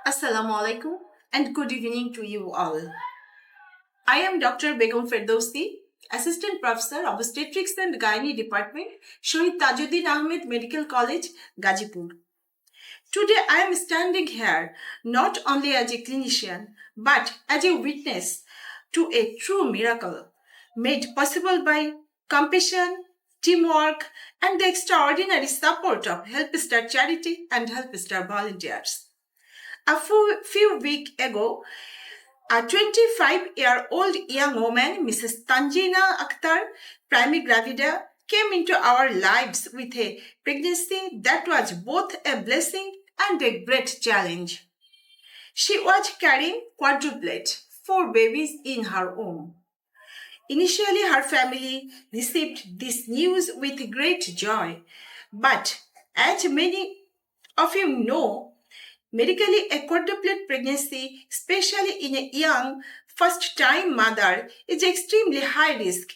Assalamu alaikum and good evening to you all. I am Dr. Begum Ferdowsi, Assistant Professor, Obstetrics and Gynae Department, Shahid Tajuddin Ahmed Medical College, Gazipur. Today I am standing here not only as a clinician but as a witness to a true miracle made possible by compassion, teamwork, and the extraordinary support of Helpster Charity and Helpster volunteers. A few weeks ago, a 25-year-old young woman, Mrs. Tanjina Akhtar, prima gravida, came into our lives with a pregnancy that was both a blessing and a great challenge. She was carrying quadruplets, 4 babies in her womb. Initially, her family received this news with great joy, but as many of you know, medically, a quadruplet pregnancy, especially in a young first-time mother, is extremely high risk.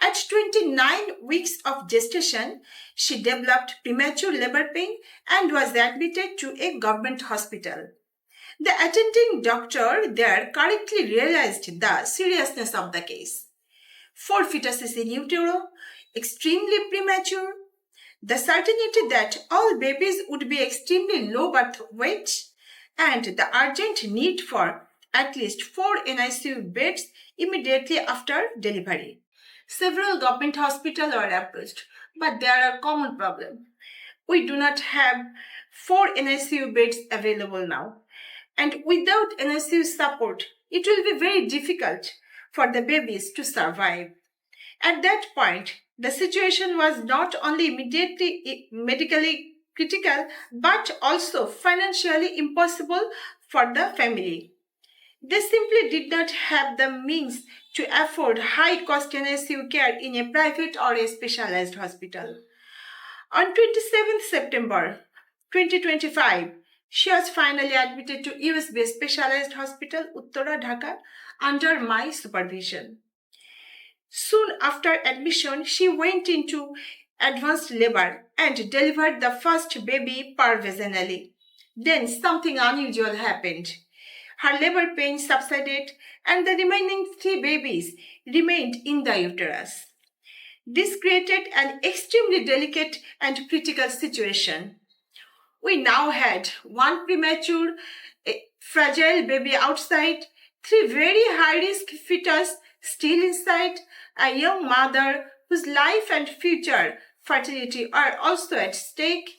At 29 weeks of gestation, she developed premature labor pain and was admitted to a government hospital. The attending doctor there correctly realized the seriousness of the case. 4 fetuses in utero, extremely premature, the certainty that all babies would be extremely low birth weight, and the urgent need for at least 4 NICU beds immediately after delivery. Several government hospitals are approached, but there are common problems. We do not have 4 NICU beds available now, and without NICU support, it will be very difficult for the babies to survive. At that point, the situation was not only immediately medically critical but also financially impossible for the family. They simply did not have the means to afford high-cost NICU care in a private or a specialized hospital. On 27th September 2025, she was finally admitted to US-based specialized hospital Uttara Dhaka under my supervision. Soon after admission, she went into advanced labor and delivered the first baby vaginally. Then something unusual happened. Her labor pain subsided and the remaining 3 babies remained in the uterus. This created an extremely delicate and critical situation. We now had 1 premature, fragile baby outside, 3 very high-risk fetus still inside, a young mother whose life and future fertility are also at stake.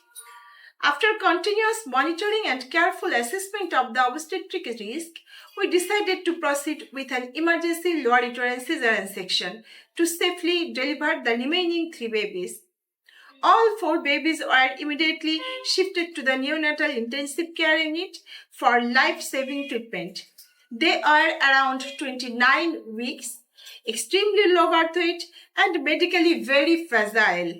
After continuous monitoring and careful assessment of the obstetric risk, we decided to proceed with an emergency lower uterine caesarian section to safely deliver the remaining 3 babies. All 4 babies were immediately shifted to the neonatal intensive care unit for life-saving treatment. They are around 29 weeks, extremely low birth weight, and medically very fragile.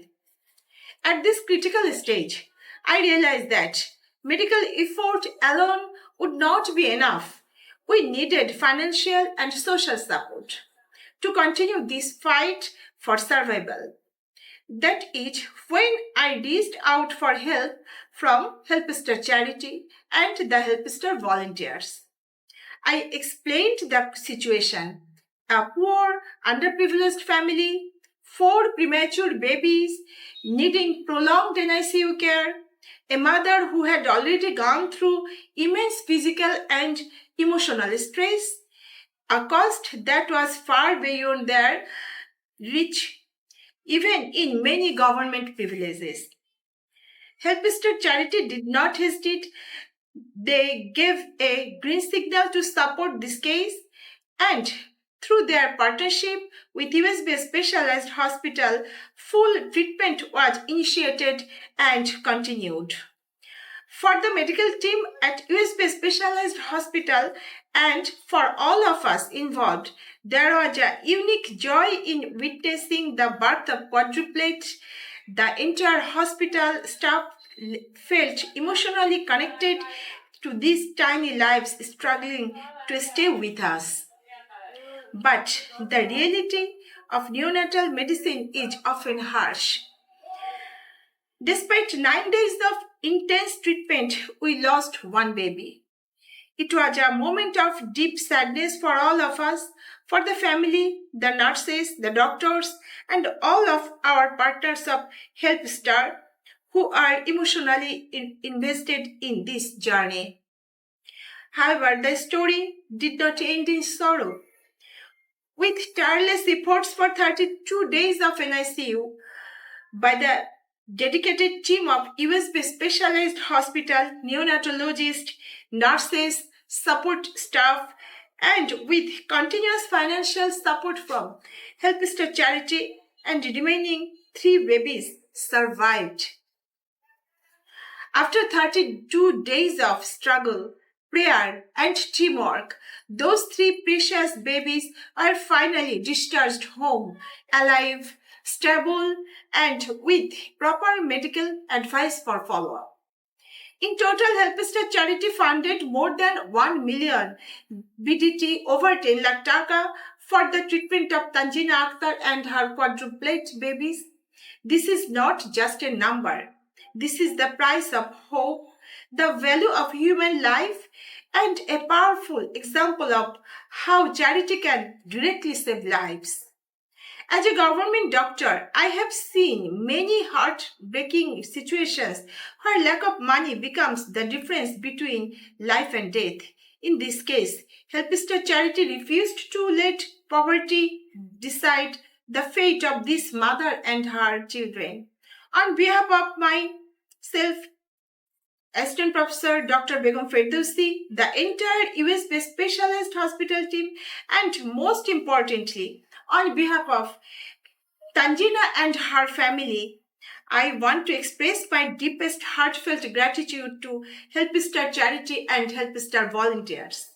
At this critical stage, I realized that medical effort alone would not be enough. We needed financial and social support to continue this fight for survival. That is when I reached out for help from Helpster Charity and the Helpster volunteers. I explained the situation. A poor, underprivileged family, 4 premature babies needing prolonged NICU care, a mother who had already gone through immense physical and emotional stress, a cost that was far beyond their reach, even in many government privileges. Helpster Charity did not hesitate. They gave a green signal to support this case, and through their partnership with US-based specialized hospital, full treatment was initiated and continued. For the medical team at US-based specialized hospital and for all of us involved, there was a unique joy in witnessing the birth of quadruplets. The entire hospital staff felt emotionally connected to these tiny lives struggling to stay with us. But the reality of neonatal medicine is often harsh. Despite 9 days of intense treatment, we lost 1 baby. It was a moment of deep sadness for all of us, for the family, the nurses, the doctors, and all of our partners of Helpster who are emotionally invested in this journey. However, the story did not end in sorrow. With tireless efforts for 32 days of NICU by the dedicated team of USB specialized hospital, neonatologists, nurses, support staff, and with continuous financial support from Helpster Charity, and remaining 3 babies survived. After 32 days of struggle, prayer, and teamwork, those 3 precious babies are finally discharged home, alive, stable, and with proper medical advice for follow up. In total, Helpster Charity funded more than 1 million BDT, over 10 lakh taka, for the treatment of Tanjina Akhtar and her quadruplet babies. This is not just a number. This is the price of hope, the value of human life, and a powerful example of how charity can directly save lives. As a government doctor, I have seen many heartbreaking situations where lack of money becomes the difference between life and death. In this case, Helpster Charity refused to let poverty decide the fate of this mother and her children. On behalf of myself, Assistant Professor Dr. Begum Ferdowsi, the entire US-based specialized hospital team, and most importantly, on behalf of Tanjina and her family, I want to express my deepest heartfelt gratitude to Helpster Charity and Helpster volunteers.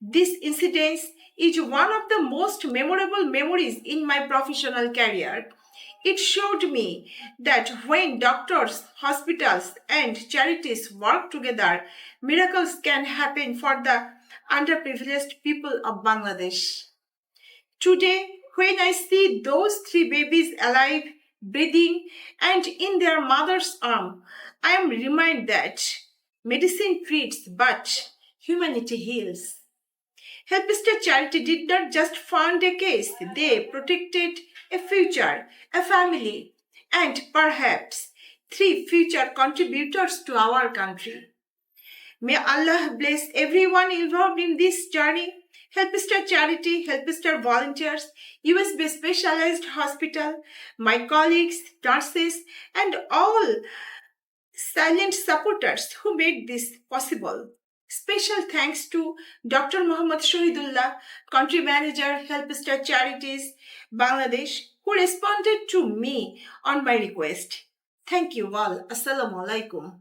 This incident is one of the most memorable memories in my professional career. It showed me that when doctors, hospitals, and charities work together, miracles can happen for the underprivileged people of Bangladesh. Today, when I see those 3 babies alive, breathing, and in their mother's arm, I am reminded that medicine treats, but humanity heals. Helpster Charity did not just fund a case, they protected a future, a family, and perhaps 3 future contributors to our country. May Allah bless everyone involved in this journey. Helpster Charity, Helpster volunteers, USB Specialized Hospital, my colleagues, nurses, and all silent supporters who made this possible. Special thanks to Dr. Muhammad Shahidullah, Country Manager, Helpster Charities, Bangladesh, who responded to me on my request. Thank you all. Assalamu alaikum.